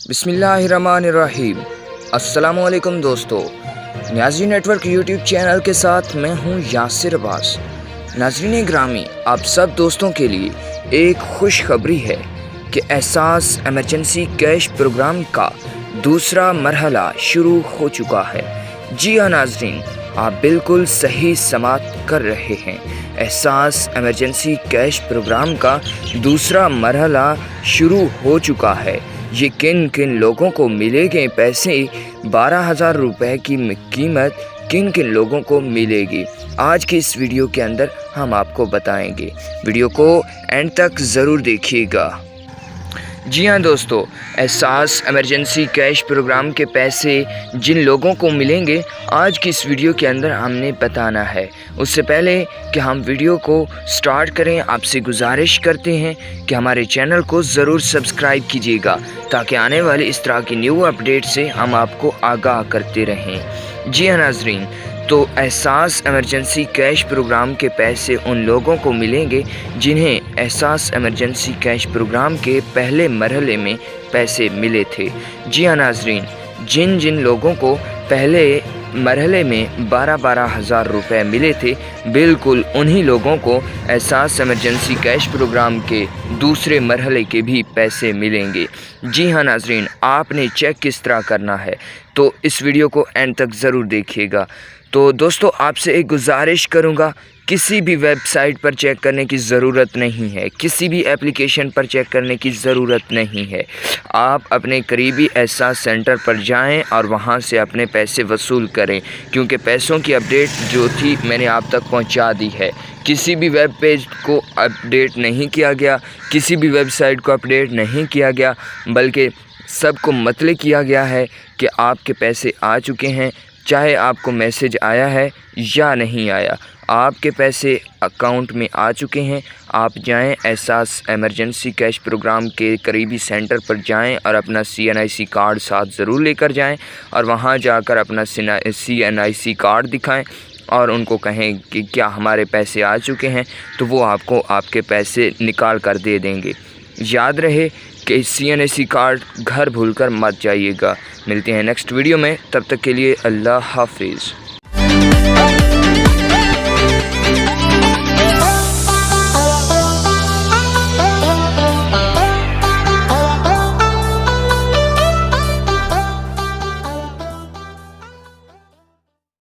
बिस्मिल्लाहिर्रहमानिर्रहीम। अस्सलामुअलैकुम दोस्तों, नियाजी नेटवर्क यूट्यूब चैनल के साथ मैं हूं यासिर अब्बास। नाज़रीन ग्रामी, आप सब दोस्तों के लिए एक खुशखबरी है कि एहसास इमरजेंसी कैश प्रोग्राम का दूसरा मरहला शुरू हो चुका है। जी हाँ नाज़रीन, आप बिल्कुल सही समात कर रहे हैं। एहसास इमरजेंसी कैश प्रोग्राम का दूसरा मरहला शुरू हो चुका है। ये किन किन लोगों को मिलेंगे पैसे, 12,000 रुपये की कीमत किन किन लोगों को मिलेगी, आज की इस वीडियो के अंदर हम आपको बताएंगे। वीडियो को एंड तक ज़रूर देखिएगा। जी हाँ दोस्तों, एहसास इमरजेंसी कैश प्रोग्राम के पैसे जिन लोगों को मिलेंगे आज की इस वीडियो के अंदर हमने बताना है। उससे पहले कि हम वीडियो को स्टार्ट करें, आपसे गुजारिश करते हैं कि हमारे चैनल को ज़रूर सब्सक्राइब कीजिएगा ताकि आने वाली इस तरह की न्यू अपडेट से हम आपको आगाह करते रहें। जी हाँ नाज़रीन, तो एहसास इमरजेंसी कैश प्रोग्राम के पैसे उन लोगों को मिलेंगे जिन्हें एहसास इमरजेंसी कैश प्रोग्राम के पहले मरहले में पैसे मिले थे। जी हाँ नाज़रीन, जिन जिन लोगों को पहले मरहले में 12,000 रुपये मिले थे, बिल्कुल उन्हीं लोगों को एहसास इमरजेंसी कैश प्रोग्राम के दूसरे मरहले के भी पैसे मिलेंगे। जी हाँ नाज़रीन, आपने चेक किस तरह करना है तो इस वीडियो को एंड तक ज़रूर देखिएगा। तो दोस्तों, आपसे एक गुजारिश करूंगा, किसी भी वेबसाइट पर चेक करने की ज़रूरत नहीं है, किसी भी एप्लीकेशन पर चेक करने की ज़रूरत नहीं है। आप अपने करीबी एहसास सेंटर पर जाएं और वहां से अपने पैसे वसूल करें, क्योंकि पैसों की अपडेट जो थी मैंने आप तक पहुंचा दी है। किसी भी वेब पेज को अपडेट नहीं किया गया, किसी भी वेबसाइट को अपडेट नहीं किया गया, बल्कि सबको मतलब किया गया है कि आपके पैसे आ चुके हैं, चाहे आपको मैसेज आया है या नहीं आया, आपके पैसे अकाउंट में आ चुके हैं। आप जाएं, एहसास इमरजेंसी कैश प्रोग्राम के करीबी सेंटर पर जाएं और अपना CNIC कार्ड साथ ज़रूर लेकर जाएं और वहां जाकर अपना CNIC कार्ड दिखाएं और उनको कहें कि क्या हमारे पैसे आ चुके हैं, तो वो आपको आपके पैसे निकाल कर दे देंगे। याद रहे कि CNIC कार्ड घर भूलकर मत जाइएगा। मिलते हैं नेक्स्ट वीडियो में, तब तक के लिए अल्लाह हाफिज़।